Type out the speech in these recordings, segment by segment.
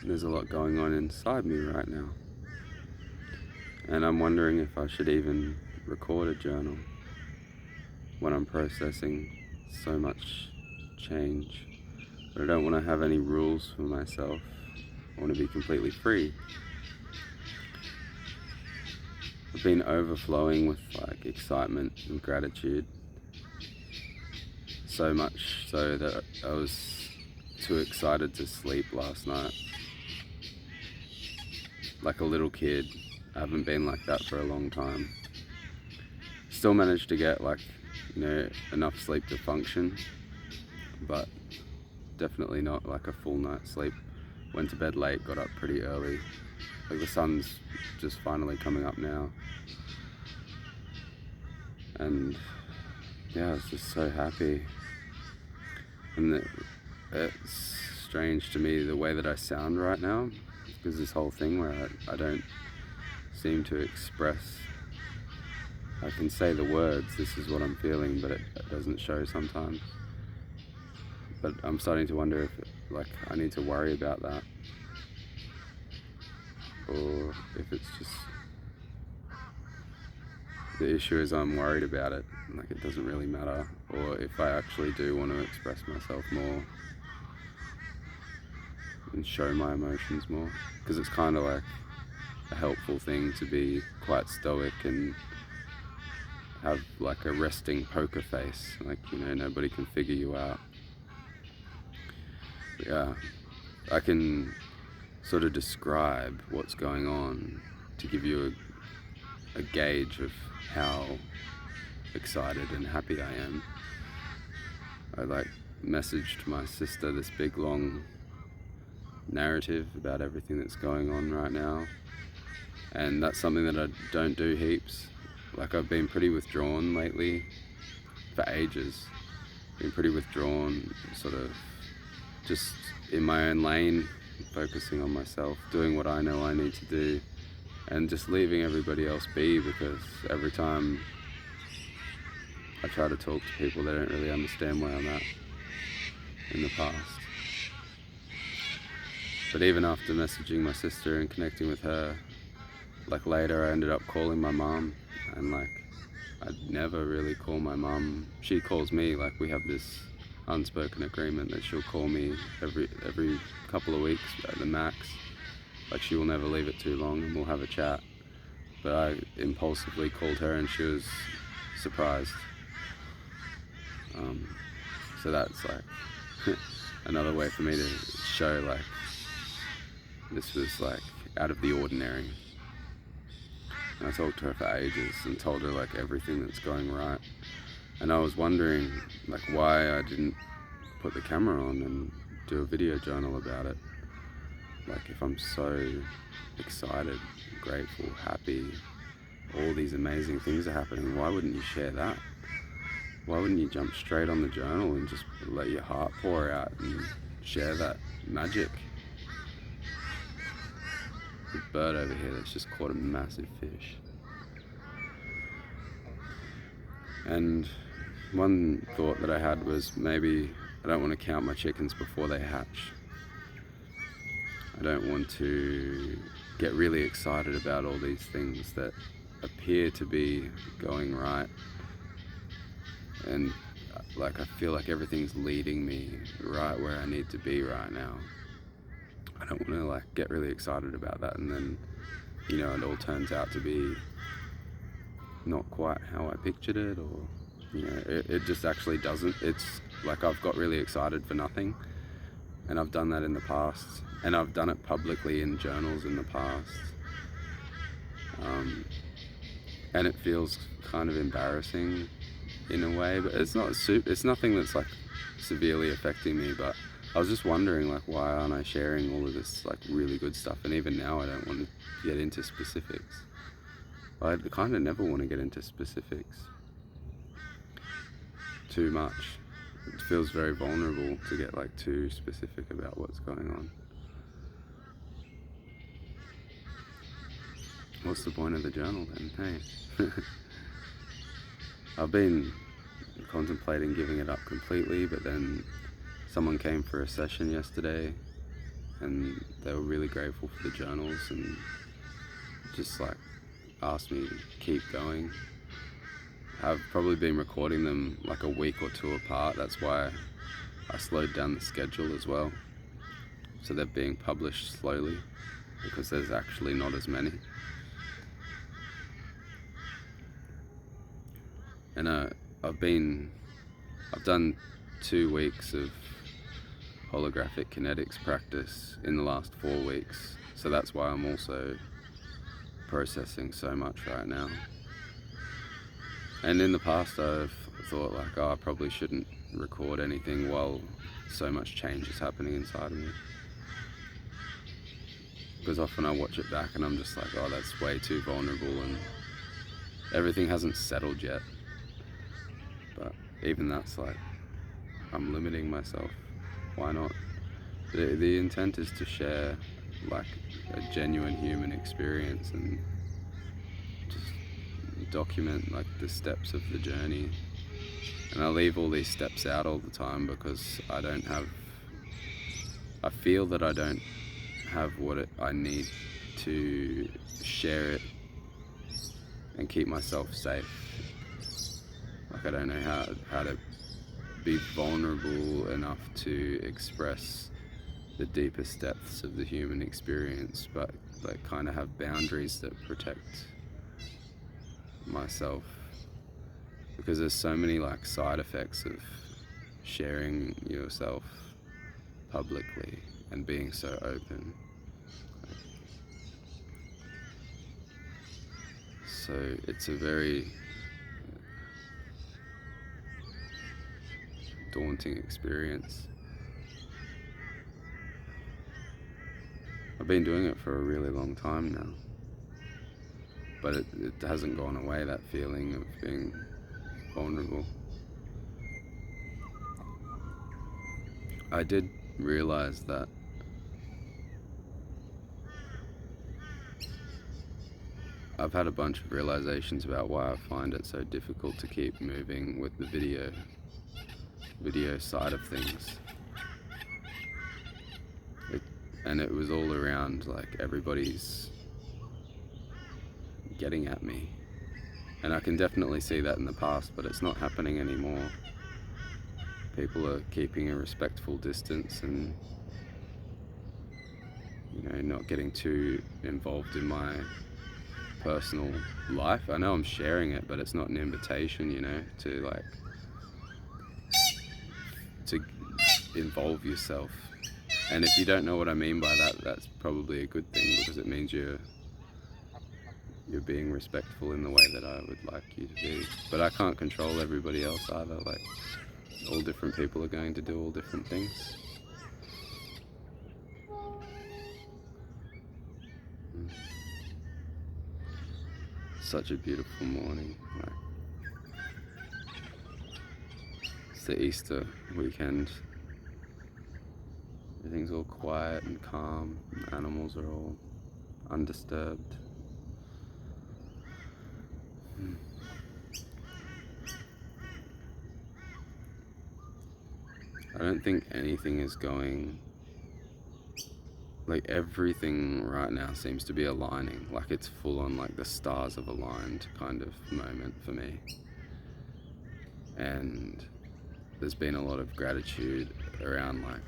there's a lot going on inside me right now. And I'm wondering if I should even record a journal when I'm processing so much change. But I don't want to have any rules for myself. I want to be completely free. I've been overflowing with like excitement and gratitude, so much so that I was too excited to sleep last night. Like a little kid. I haven't been like that for a long time. Still managed to get enough sleep to function, but definitely not like a full night's sleep. Went to bed late, got up pretty early. Like the sun's just finally coming up now. And yeah, I was just so happy. And it's strange to me the way that I sound right now, because this whole thing where I don't seem to express. I can say the words, this is what I'm feeling, but it doesn't show sometimes. But I'm starting to wonder if I need to worry about that, or if it's just the issue is I'm worried about it, like it doesn't really matter, or if I actually do want to express myself more and show my emotions more, because it's kind of like a helpful thing to be quite stoic and have like a resting poker face, nobody can figure you out. But yeah, I can sort of describe what's going on to give you a gauge of how excited and happy I am. I messaged my sister this big long narrative about everything that's going on right now, and that's something that I don't do heaps. I've been pretty withdrawn lately, for ages. Been pretty withdrawn, sort of just in my own lane, focusing on myself, doing what I know I need to do, and just leaving everybody else be, because every time I try to talk to people, they don't really understand where I'm at in the past. But even after messaging my sister and connecting with her, later I ended up calling my mum, and I'd never really call my mum. She calls me. We have this unspoken agreement that she'll call me every couple of weeks at the max. She will never leave it too long, and we'll have a chat. But I impulsively called her, and she was surprised. So that's another way for me to show this was out of the ordinary. And I talked to her for ages and told her everything that's going right. And I was wondering why I didn't put the camera on and do a video journal about it. If I'm so excited, grateful, happy, all these amazing things are happening, why wouldn't you share that? Why wouldn't you jump straight on the journal and just let your heart pour out and share that magic? The bird over here that's just caught a massive fish. And one thought that I had was, maybe I don't want to count my chickens before they hatch. I don't want to get really excited about all these things that appear to be going right, and I feel like everything's leading me right where I need to be right now. I don't want to get really excited about that, and then it all turns out to be not quite how I pictured it, or it just actually doesn't. It's I've got really excited for nothing, and I've done that in the past, and I've done it publicly in journals in the past, and it feels kind of embarrassing in a way, but it's nothing that's severely affecting me. But I was just wondering why aren't I sharing all of this really good stuff? And even now I don't want to get into specifics. I kind of never want to get into specifics too much. It feels very vulnerable to get too specific about what's going on. What's the point of the journal then? Hey. I've been contemplating giving it up completely, but then someone came for a session yesterday, and they were really grateful for the journals and just like asked me to keep going. I've probably been recording them like a week or two apart. That's why I slowed down the schedule as well. So they're being published slowly because there's actually not as many. And I've done 2 weeks of holographic kinetics practice in the last 4 weeks. So that's why I'm also processing so much right now. And in the past I've thought like, oh, I probably shouldn't record anything while so much change is happening inside of me. Because often I watch it back and I'm just like, oh, that's way too vulnerable and everything hasn't settled yet. But even that's like, I'm limiting myself. Why not? The intent is to share like a genuine human experience and just document like the steps of the journey. And I leave all these steps out all the time because I feel that I don't have what I need to share it and keep myself safe. Like I don't know how to be vulnerable enough to express the deepest depths of the human experience, but like kind of have boundaries that protect myself, because there's so many like side effects of sharing yourself publicly and being so open. So it's a very daunting experience. I've been doing it for a really long time now, but it hasn't gone away, that feeling of being vulnerable. I did realize that I've had a bunch of realizations about why I find it so difficult to keep moving with the video side of things. And it was all around like everybody's getting at me. And I can definitely see that in the past, but it's not happening anymore. People are keeping a respectful distance and, not getting too involved in my personal life. I know I'm sharing it, but it's not an invitation, to involve yourself. And if you don't know what I mean by that, that's probably a good thing, because it means you're being respectful in the way that I would like you to be. But I can't control everybody else either. Like, all different people are going to do all different things. Such a beautiful morning. It's the Easter weekend. Everything's all quiet and calm. The animals are all undisturbed. I don't think anything is going... Like, everything right now seems to be aligning. Like, it's full on, like, the stars have aligned kind of moment for me. And there's been a lot of gratitude around, like,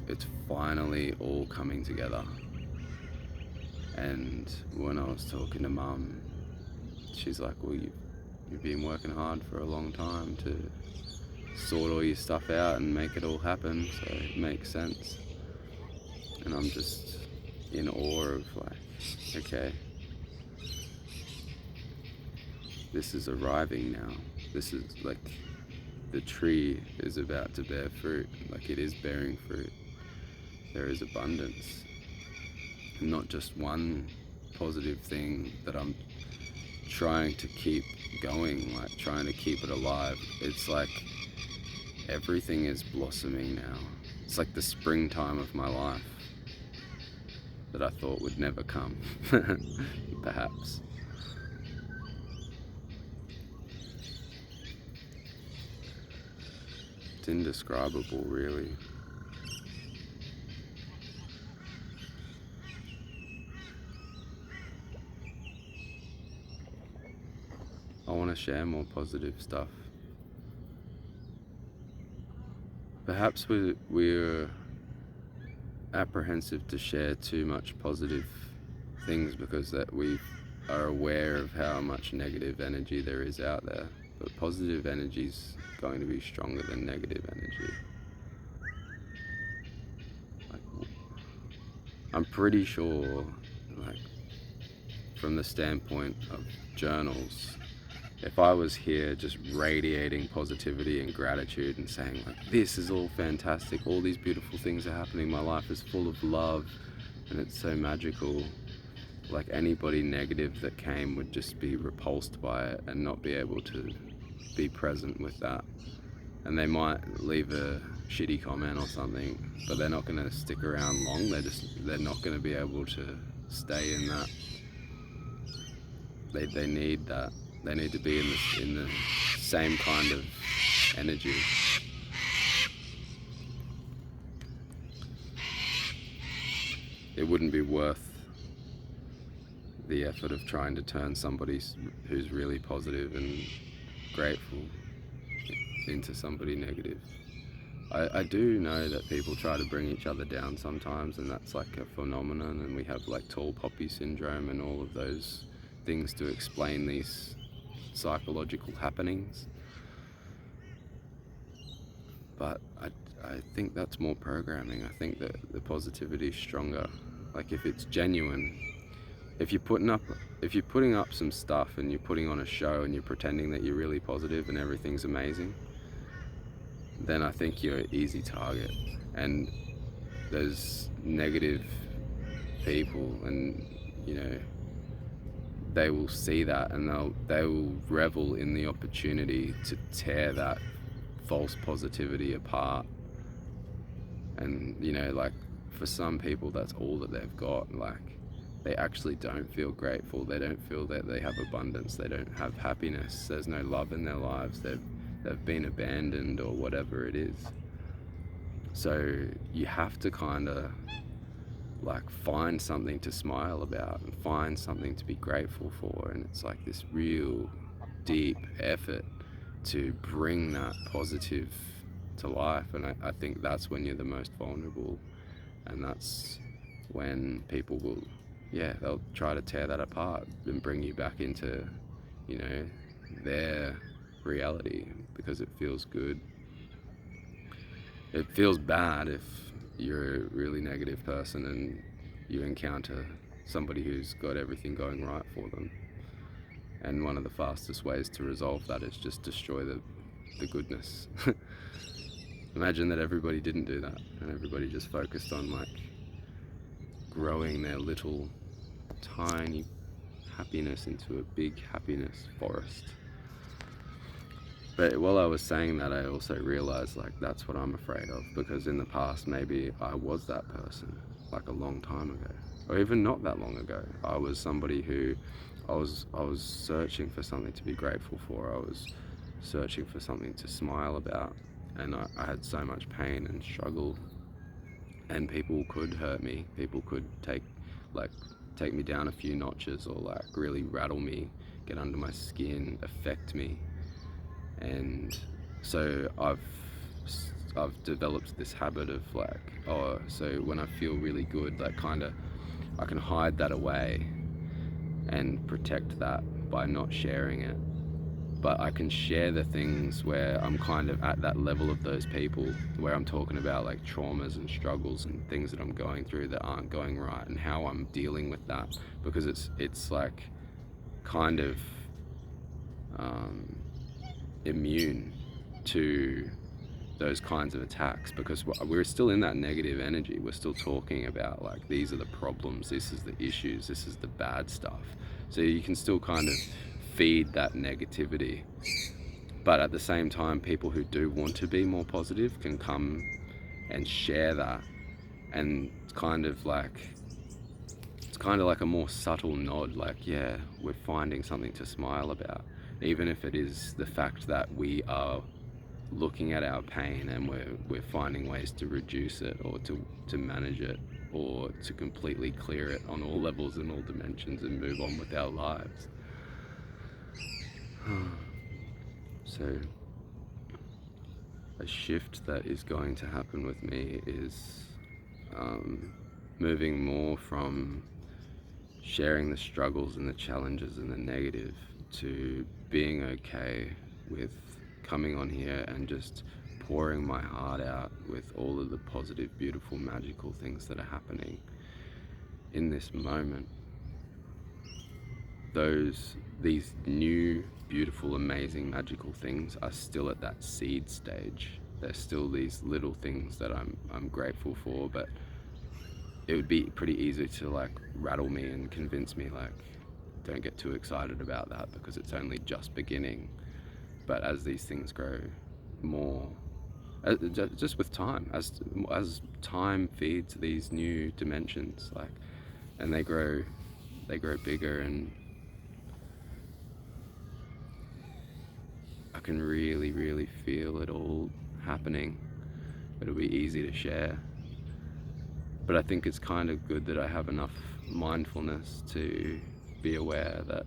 it's finally all coming together. And when I was talking to Mum, she's like, well, you've been working hard for a long time to sort all your stuff out and make it all happen, so it makes sense. And I'm just in awe of, like, okay, this is arriving now. This is like, the tree is about to bear fruit. Like, it is bearing fruit. There is abundance. Not just one positive thing that I'm trying to keep going, like trying to keep it alive. It's like everything is blossoming now. It's like the springtime of my life that I thought would never come, perhaps. It's indescribable, really. want to share more positive stuff. Perhaps we're apprehensive to share too much positive things because that we are aware of how much negative energy there is out there. But positive energy is going to be stronger than negative energy. Like, I'm pretty sure, like, from the standpoint of journals, if I was here just radiating positivity and gratitude and saying like, this is all fantastic, all these beautiful things are happening, my life is full of love and it's so magical, like anybody negative that came would just be repulsed by it and not be able to be present with that. And they might leave a shitty comment or something, but they're not going to stick around long. They're not going to be able to stay in that. They need that. They need to be in the same kind of energy. It wouldn't be worth the effort of trying to turn somebody who's really positive and grateful into somebody negative. I do know that people try to bring each other down sometimes, and that's like a phenomenon, and we have like tall poppy syndrome and all of those things to explain these psychological happenings. But I think that's more programming. I think that the positivity is stronger. Like if it's genuine, if you're putting up some stuff and you're putting on a show and you're pretending that you're really positive and everything's amazing, then I think you're an easy target. And there's negative people, and you know, they will see that and they will revel in the opportunity to tear that false positivity apart. And you know, like for some people that's all that they've got. Like they actually don't feel grateful, they don't feel that they have abundance, they don't have happiness, there's no love in their lives, they've been abandoned or whatever it is. So you have to kind of like find something to smile about and find something to be grateful for, and it's like this real deep effort to bring that positive to life. And I think that's when you're the most vulnerable, and that's when people will, they'll try to tear that apart and bring you back into, you know, their reality because it feels good. It feels bad if you're a really negative person and you encounter somebody who's got everything going right for them. And one of the fastest ways to resolve that is just destroy the goodness. Imagine that everybody didn't do that and everybody just focused on like growing their little tiny happiness into a big happiness forest. But while I was saying that, I also realized like that's what I'm afraid of, because in the past maybe I was that person, like a long time ago, or even not that long ago. I was somebody who I was searching for something to be grateful for. I was searching for something to smile about, and I had so much pain and struggle, and people could hurt me. People could take me down a few notches, or like really rattle me, get under my skin, affect me. And so I've developed this habit of like, so when I feel really good, like kind of I can hide that away and protect that by not sharing it. But I can share the things where I'm kind of at that level of those people, where I'm talking about like traumas and struggles and things that I'm going through that aren't going right, and how I'm dealing with that, because it's like kind of immune to those kinds of attacks, because we're still in that negative energy. We're still talking about like, these are the problems, this is the issues, this is the bad stuff. So you can still kind of feed that negativity, but at the same time, people who do want to be more positive can come and share that, and it's kind of like a more subtle nod, like, yeah, we're finding something to smile about, even if it is the fact that we are looking at our pain and we're finding ways to reduce it, or to manage it, or to completely clear it on all levels and all dimensions and move on with our lives. So a shift that is going to happen with me is moving more from sharing the struggles and the challenges and the negative to being okay with coming on here and just pouring my heart out with all of the positive, beautiful, magical things that are happening in this moment. These new, beautiful, amazing, magical things are still at that seed stage. They're still these little things that I'm grateful for, but it would be pretty easy to like rattle me and convince me like, don't get too excited about that because it's only just beginning. But as these things grow more, just with time, as time feeds these new dimensions, like, and they grow bigger, and I can really, really feel it all happening. It'll be easy to share. But I think it's kind of good that I have enough mindfulness to be aware that,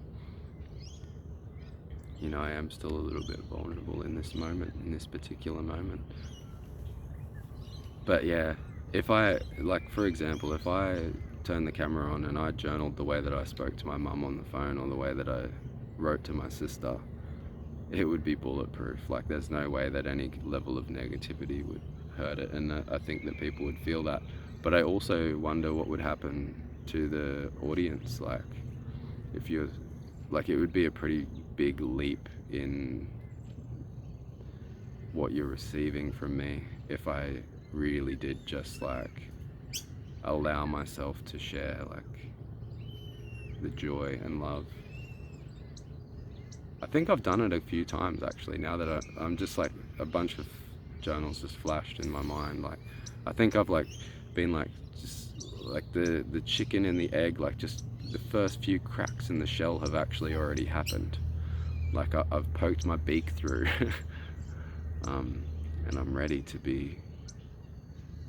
you know, I am still a little bit vulnerable in this moment, in this particular moment. But yeah, if I, like, for example, if I turned the camera on and I journaled the way that I spoke to my mum on the phone or the way that I wrote to my sister, it would be bulletproof. Like, there's no way that any level of negativity would hurt it, and I think that people would feel that. But I also wonder what would happen to the audience. Like, if you're, like, it would be a pretty big leap in what you're receiving from me if I really did just like allow myself to share like the joy and love. I think I've done it a few times actually, now that I'm just like, a bunch of journals just flashed in my mind. Like, I think I've like been like, just like the chicken and the egg, like just the first few cracks in the shell have actually already happened. Like I've poked my beak through and I'm ready to be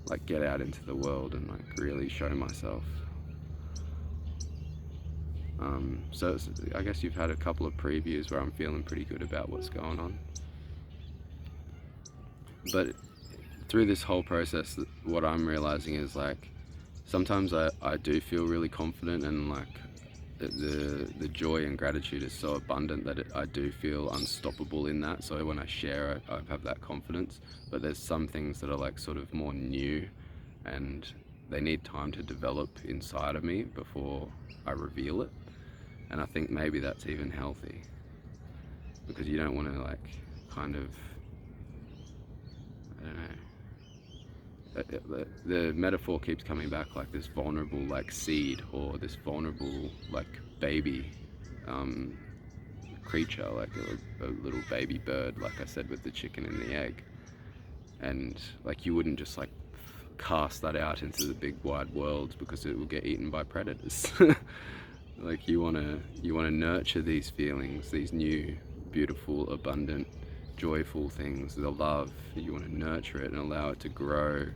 like, get out into the world and like really show myself. So I guess you've had a couple of previews where I'm feeling pretty good about what's going on. But through this whole process, what I'm realizing is like, sometimes I do feel really confident, and like the joy and gratitude is so abundant that I do feel unstoppable in that. So when I share, I have that confidence. But there's some things that are like sort of more new, and they need time to develop inside of me before I reveal it. And I think maybe that's even healthy, because you don't want to like kind of, I don't know, the metaphor keeps coming back, like this vulnerable like seed, or this vulnerable like baby creature, like a little baby bird, like I said with the chicken and the egg. And like, you wouldn't just like cast that out into the big wide world because it will get eaten by predators. Like, you want to nurture these feelings, these new, beautiful, abundant, joyful things, the love. You want to nurture it and allow it to grow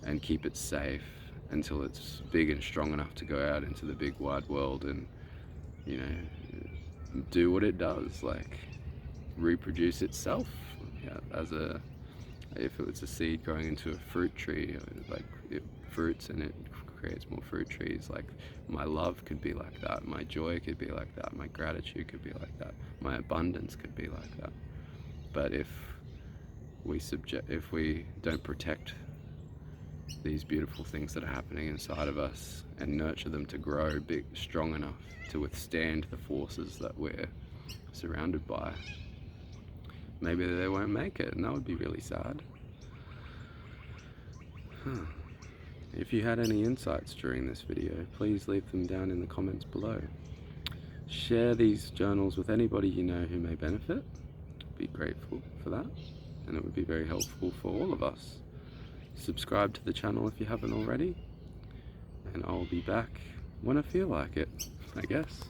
and keep it safe until it's big and strong enough to go out into the big wide world and, you know, do what it does, like reproduce itself. Yeah, if it was a seed growing into a fruit tree, like it fruits and it creates more fruit trees. Like, my love could be like that, my joy could be like that, my gratitude could be like that, my abundance could be like that. But if we don't protect these beautiful things that are happening inside of us and nurture them to grow big, strong enough to withstand the forces that we're surrounded by, maybe they won't make it, and that would be really sad. If you had any insights during this video, please leave them down in the comments below. Share these journals with anybody you know who may benefit. Be grateful for that, and it would be very helpful for all of us. Subscribe to the channel if you haven't already, and I'll be back when I feel like it, I guess.